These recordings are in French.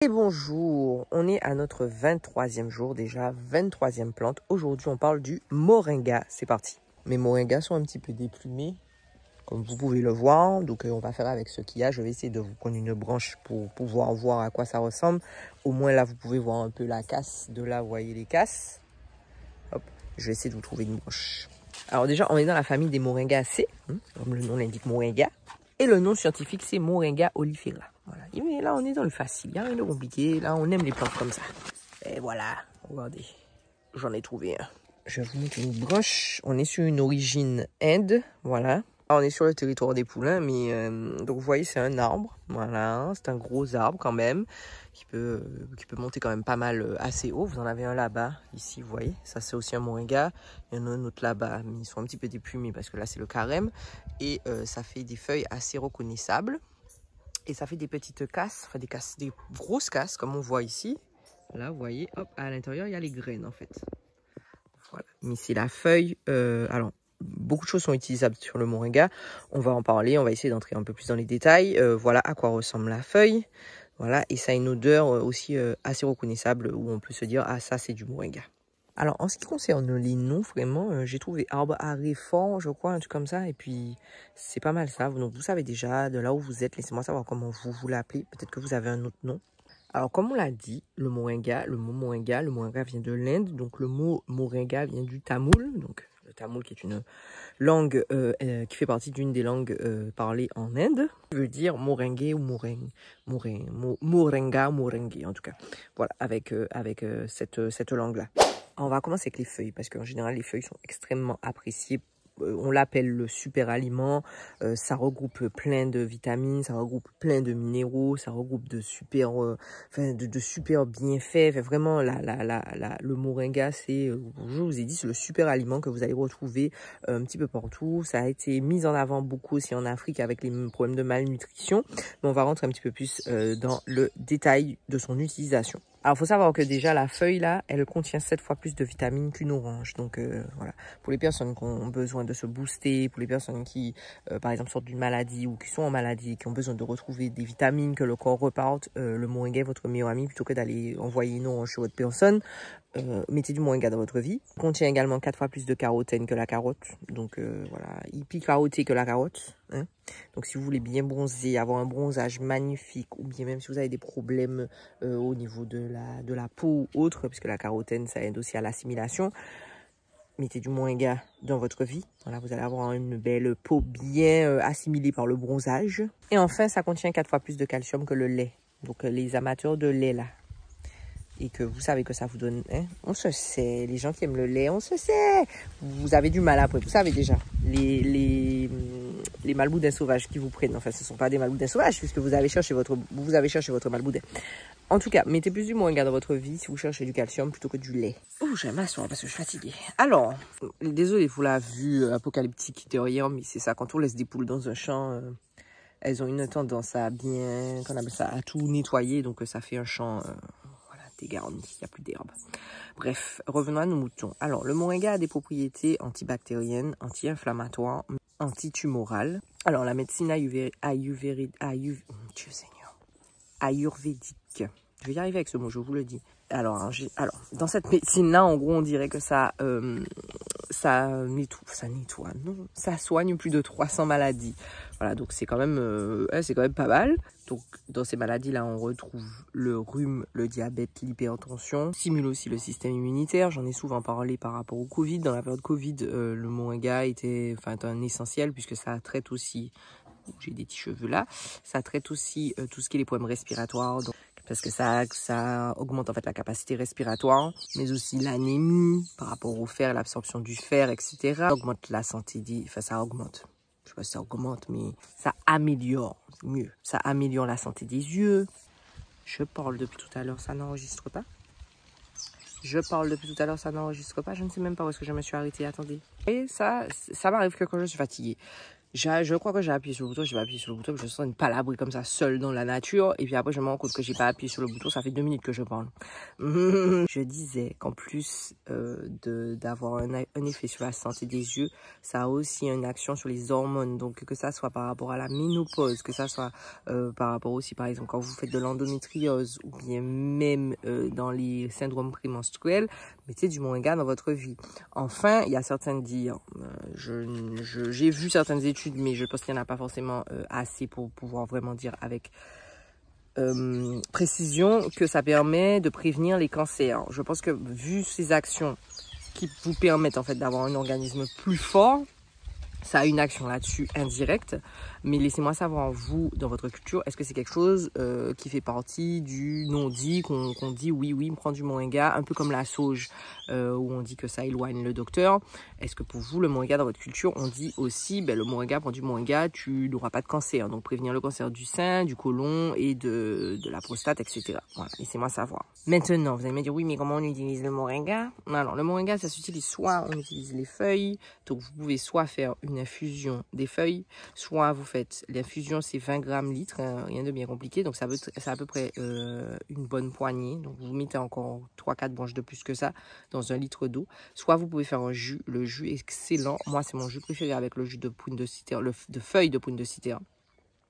Et bonjour, on est à notre 23e jour déjà, 23e plante. Aujourd'hui, on parle du moringa. C'est parti. Mes moringas sont un petit peu déplumés, comme vous pouvez le voir. Donc, on va faire avec ce qu'il y a. Je vais essayer de vous prendre une branche pour pouvoir voir à quoi ça ressemble. Au moins, là, vous pouvez voir un peu la casse. De là, vous voyez les casses. Hop, je vais essayer de vous trouver une branche. Alors déjà, on est dans la famille des moringacées, comme le nom l'indique, moringa. Et le nom scientifique, c'est Moringa oleifera. Voilà. Et là, on est dans le facile. Il n'y a rien de compliqué. Là, on aime les plantes comme ça. Et voilà. Regardez. J'en ai trouvé un. Je vais vous montrer une broche. On est sur une origine Inde. Voilà. On est sur le territoire des poulains. Mais donc, vous voyez, c'est un arbre. Voilà. C'est un gros arbre quand même. Qui peut monter quand même pas mal assez haut. Vous en avez un là-bas. Ici, vous voyez. Ça, c'est aussi un moringa. Il y en a un autre là-bas. Mais ils sont un petit peu déplumés parce que là, c'est le carême. Et ça fait des feuilles assez reconnaissables. Et ça fait des petites casses, enfin des grosses casses comme on voit ici. Là, vous voyez, hop, à l'intérieur, il y a les graines en fait. Voilà. Mais c'est la feuille. Alors, beaucoup de choses sont utilisables sur le moringa. On va en parler, on va essayer d'entrer un peu plus dans les détails. Voilà à quoi ressemble la feuille. Voilà, et ça a une odeur aussi assez reconnaissable où on peut se dire, ah, ça, c'est du moringa. Alors, en ce qui concerne les noms, vraiment, j'ai trouvé arbre à réfort, je crois, un truc comme ça. Et puis, c'est pas mal ça. Donc, vous savez déjà, de là où vous êtes, laissez-moi savoir comment vous l'appelez. Peut-être que vous avez un autre nom. Alors, comme on l'a dit, le mot moringa vient de l'Inde. Donc, le mot moringa vient du tamoul. Donc, le tamoul qui est une langue qui fait partie d'une des langues parlées en Inde. Ça veut dire moringue ou moringa, moringue, en tout cas. Voilà, avec cette langue-là. On va commencer avec les feuilles, parce qu'en général, les feuilles sont extrêmement appréciées. On l'appelle le super aliment. Ça regroupe plein de vitamines, ça regroupe plein de minéraux, ça regroupe de super, de super bienfaits. Enfin, vraiment, le moringa, c'est, je vous ai dit, c'est le super aliment que vous allez retrouver un petit peu partout. Ça a été mis en avant beaucoup aussi en Afrique avec les problèmes de malnutrition. Mais on va rentrer un petit peu plus dans le détail de son utilisation. Alors, il faut savoir que déjà, la feuille, là, elle contient 7 fois plus de vitamines qu'une orange. Donc, voilà. Pour les personnes qui ont besoin de se booster, pour les personnes qui, par exemple, sortent d'une maladie ou qui sont en maladie, qui ont besoin de retrouver des vitamines, que le corps reparte, le moringa est votre meilleur ami plutôt que d'aller envoyer une orange sur votre personne. Mettez du moringa dans votre vie. Il contient également 4 fois plus de carotène que la carotte. Donc, voilà. Il pique caroté que la carotte. Hein. Donc, si vous voulez bien bronzer, avoir un bronzage magnifique, ou bien même si vous avez des problèmes au niveau de la peau ou autre, puisque la carotène, ça aide aussi à l'assimilation, mettez du moringa dans votre vie. Voilà, vous allez avoir une belle peau bien assimilée par le bronzage. Et enfin, ça contient 4 fois plus de calcium que le lait. Donc, les amateurs de lait, là, et que vous savez que ça vous donne, hein, on se sait, les gens qui aiment le lait, on se sait, vous avez du mal après, vous savez déjà, les malboudins sauvages qui vous prennent, enfin ce ne sont pas des malboudins sauvages puisque vous avez cherché votre malboudin. En tout cas, mettez plus du moringa dans votre vie si vous cherchez du calcium plutôt que du lait. Oh, j'aime m'asseoir parce que je suis fatiguée. Alors, désolé pour la vue apocalyptique derrière, mais c'est ça, quand on laisse des poules dans un champ, elles ont une tendance à bien, qu'on appelle ça, à tout nettoyer, donc ça fait un champ dégarni, il n'y a plus d'herbe. Bref, revenons à nos moutons. Alors, le moringa a des propriétés antibactériennes, anti-inflammatoires, antitumorales. Alors, la médecine ayurvédique, je vais y arriver avec ce mot, je vous le dis. Alors, dans cette médecine-là, en gros, on dirait que ça nettoie, non, ça soigne plus de 300 maladies. Voilà, donc c'est quand même pas mal. Donc, dans ces maladies-là, on retrouve le rhume, le diabète, l'hypertension. Stimule aussi le système immunitaire. J'en ai souvent parlé par rapport au Covid. Dans la période Covid, le moringa était un essentiel puisque ça traite aussi, j'ai des petits cheveux là, ça traite aussi tout ce qui est les problèmes respiratoires. Donc, parce que ça augmente en fait la capacité respiratoire, mais aussi l'anémie par rapport au fer, l'absorption du fer, etc. Ça augmente la santé, ça augmente. Je sais pas si ça augmente, mais ça améliore, c'est mieux. Ça améliore la santé des yeux. Je parle depuis tout à l'heure, ça n'enregistre pas. Je ne sais même pas où est-ce que je me suis arrêtée, attendez. Et ça m'arrive que quand je suis fatiguée. Je crois que j'ai appuyé sur le bouton, j'ai pas appuyé sur le bouton, je sens une palabrerie comme ça, seule dans la nature. Et puis après, je me rends compte que j'ai pas appuyé sur le bouton, ça fait 2 minutes que je parle. Je disais qu'en plus d'avoir un effet sur la santé des yeux, ça a aussi une action sur les hormones. Donc que ça soit par rapport à la ménopause, que ça soit par rapport aussi, par exemple, quand vous faites de l'endométriose ou bien même dans les syndromes prémenstruels, mettez du moringa dans votre vie. Enfin, il y a certains dires, j'ai vu certaines études, mais je pense qu'il n'y en a pas forcément assez pour pouvoir vraiment dire avec précision que ça permet de prévenir les cancers. Je pense que vu ces actions qui vous permettent en fait d'avoir un organisme plus fort, ça a une action là-dessus indirecte, mais laissez-moi savoir, vous, dans votre culture, est-ce que c'est quelque chose qui fait partie du non-dit, qu'on dit oui, prends du moringa, un peu comme la sauge, où on dit que ça éloigne le docteur. Est-ce que pour vous, le moringa dans votre culture, on dit aussi, ben, le moringa, prends du moringa, tu n'auras pas de cancer, donc prévenir le cancer du sein, du côlon et de la prostate, etc. Voilà, laissez-moi savoir. Maintenant, vous allez me dire, oui, mais comment on utilise le moringa? Alors, le moringa, ça s'utilise soit on utilise les feuilles, donc vous pouvez soit faire une infusion des feuilles, soit vous faites l'infusion, c'est 20 grammes litres, hein, rien de bien compliqué, donc c'est à peu près une bonne poignée, donc vous mettez encore 3-4 branches de plus que ça dans 1 litre d'eau, soit vous pouvez faire un jus, le jus est excellent, moi c'est mon jus préféré avec le jus de prune de citerne, de feuilles de prune de citerne.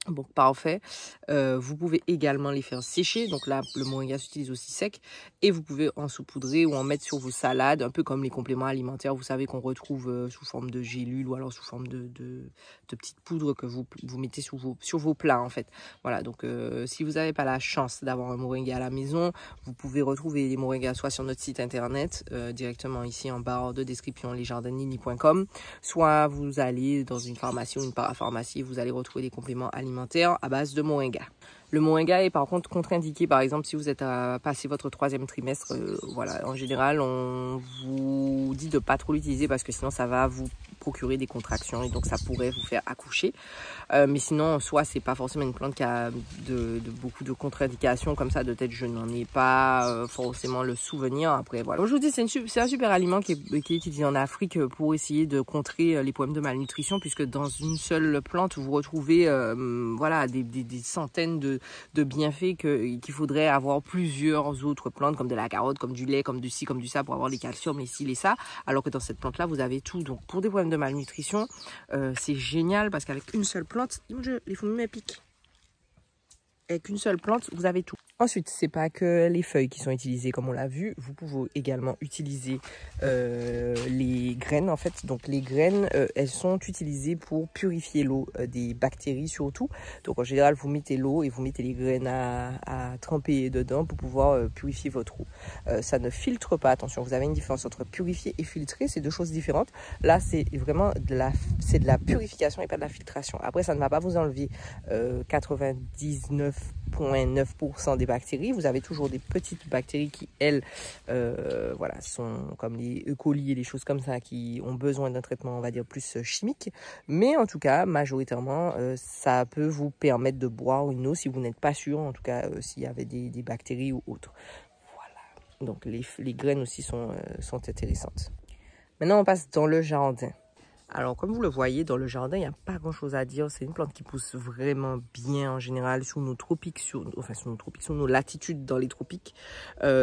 Bon, parfait. Vous pouvez également les faire sécher. Donc là, le moringa s'utilise aussi sec. Et vous pouvez en saupoudrer ou en mettre sur vos salades, un peu comme les compléments alimentaires, vous savez, qu'on retrouve sous forme de gélules ou alors sous forme de petites poudres que vous mettez sur vos plats, en fait. Voilà, donc si vous n'avez pas la chance d'avoir un moringa à la maison, vous pouvez retrouver les moringas soit sur notre site internet, directement ici en barre de description, lesjardinini.com, soit vous allez dans une pharmacie ou une parapharmacie, vous allez retrouver des compléments alimentaires à base de moringa. Le moringa est par contre contre-indiqué, par exemple, si vous êtes à passer votre 3e trimestre. Voilà, en général, on vous dit de ne pas trop l'utiliser parce que sinon, ça va vous procurer des contractions et donc ça pourrait vous faire accoucher. Mais sinon, en soi, c'est pas forcément une plante qui a beaucoup de contre-indications comme ça de tête. Je n'en ai pas forcément le souvenir. Après, voilà. Comme je vous dis, c'est un super aliment qui est utilisé en Afrique pour essayer de contrer les problèmes de malnutrition, puisque dans une seule plante, vous retrouvez voilà, des centaines de bienfaits qu'il faudrait avoir plusieurs autres plantes, comme de la carotte, comme du lait, comme du ci, comme du ça, pour avoir les calciums, les ci, les ça. Alors que dans cette plante-là, vous avez tout. Donc, pour des problèmes de malnutrition, c'est génial parce qu'avec une seule plante, les fourmis piquent. Avec une seule plante, vous avez tout. Ensuite, c'est pas que les feuilles qui sont utilisées comme on l'a vu. Vous pouvez également utiliser les graines en fait. Donc les graines, elles sont utilisées pour purifier l'eau des bactéries surtout. Donc en général, vous mettez l'eau et vous mettez les graines à tremper dedans pour pouvoir purifier votre eau. Ça ne filtre pas. Attention, vous avez une différence entre purifier et filtrer. C'est deux choses différentes. Là, c'est vraiment de la purification et pas de la filtration. Après, ça ne va pas vous enlever 99,9% des bactéries. Vous avez toujours des petites bactéries qui, elles, voilà, sont comme les E. coli et les choses comme ça qui ont besoin d'un traitement, on va dire, plus chimique. Mais en tout cas, majoritairement, ça peut vous permettre de boire une eau si vous n'êtes pas sûr, en tout cas, s'il y avait des bactéries ou autres. Voilà. Donc, les graines aussi sont intéressantes. Maintenant, on passe dans le jardin. Alors, comme vous le voyez, dans le jardin, il n'y a pas grand-chose à dire. C'est une plante qui pousse vraiment bien en général sous nos tropiques, sous nos latitudes dans les tropiques.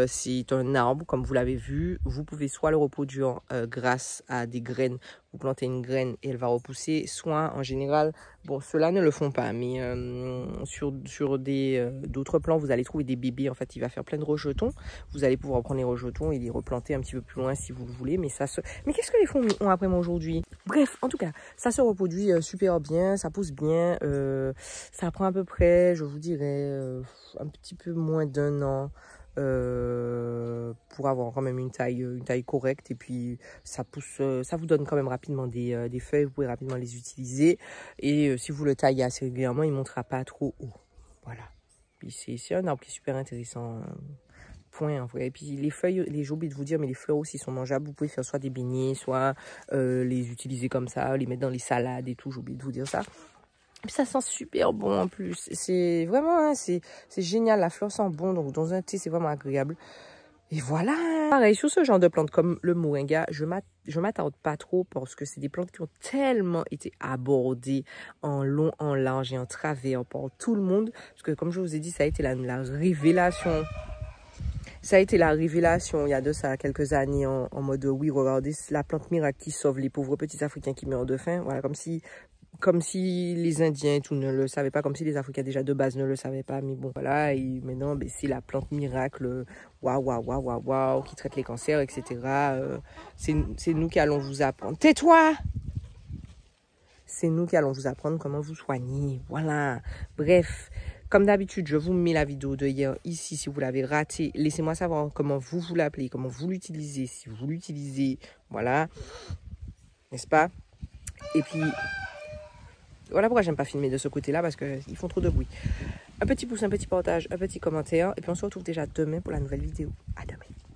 C'est un arbre, comme vous l'avez vu. Vous pouvez soit le reproduire grâce à des graines. Vous plantez une graine et elle va repousser. Soit, en général, bon, ceux-là ne le font pas. Mais sur d'autres plants, vous allez trouver des bébés. En fait, il va faire plein de rejetons. Vous allez pouvoir prendre les rejetons et les replanter un petit peu plus loin si vous le voulez. Mais qu'est-ce que les fourmis ont après moi aujourd'hui? Bref, en tout cas, ça se reproduit super bien, ça pousse bien. Ça prend à peu près, je vous dirais, un petit peu moins d'1 an pour avoir quand même une taille correcte. Et puis, ça pousse, ça vous donne quand même rapidement des feuilles. Vous pouvez rapidement les utiliser. Et si vous le taillez assez régulièrement, il ne montera pas trop haut. Voilà. Puis c'est un arbre qui est super intéressant. Point en vrai. Et puis les feuilles, j'ai oublié de vous dire, mais les fleurs aussi sont mangeables. Vous pouvez faire soit des beignets, soit les utiliser comme ça, les mettre dans les salades et tout. J'ai oublié de vous dire ça. Et puis ça sent super bon en plus. C'est vraiment, hein, c'est génial. La fleur sent bon, donc dans un thé, c'est vraiment agréable. Et voilà, bye. Pareil, sur ce genre de plantes comme le moringa, je m'attarde pas trop parce que c'est des plantes qui ont tellement été abordées en long, en large et en travers par tout le monde. Parce que comme je vous ai dit, ça a été la révélation. Ça a été la révélation il y a de ça quelques années en mode oui, regardez, c'est la plante miracle qui sauve les pauvres petits Africains qui meurent de faim. Voilà, comme si les Indiens et tout ne le savaient pas, comme si les Africains déjà de base ne le savaient pas. Mais bon, voilà, et maintenant, ben, c'est la plante miracle, waouh, waouh, waouh, waouh, waouh, qui traite les cancers, etc. C'est nous qui allons vous apprendre. Tais-toi! C'est nous qui allons vous apprendre comment vous soigner. Voilà. Bref, comme d'habitude, je vous mets la vidéo de hier ici. Si vous l'avez raté, laissez-moi savoir comment vous l'appelez, comment vous l'utilisez. Si vous l'utilisez, voilà. N'est-ce pas? Et puis, voilà pourquoi j'aime pas filmer de ce côté-là, parce qu'ils font trop de bruit. Un petit pouce, un petit partage, un petit commentaire. Et puis on se retrouve déjà demain pour la nouvelle vidéo. À demain.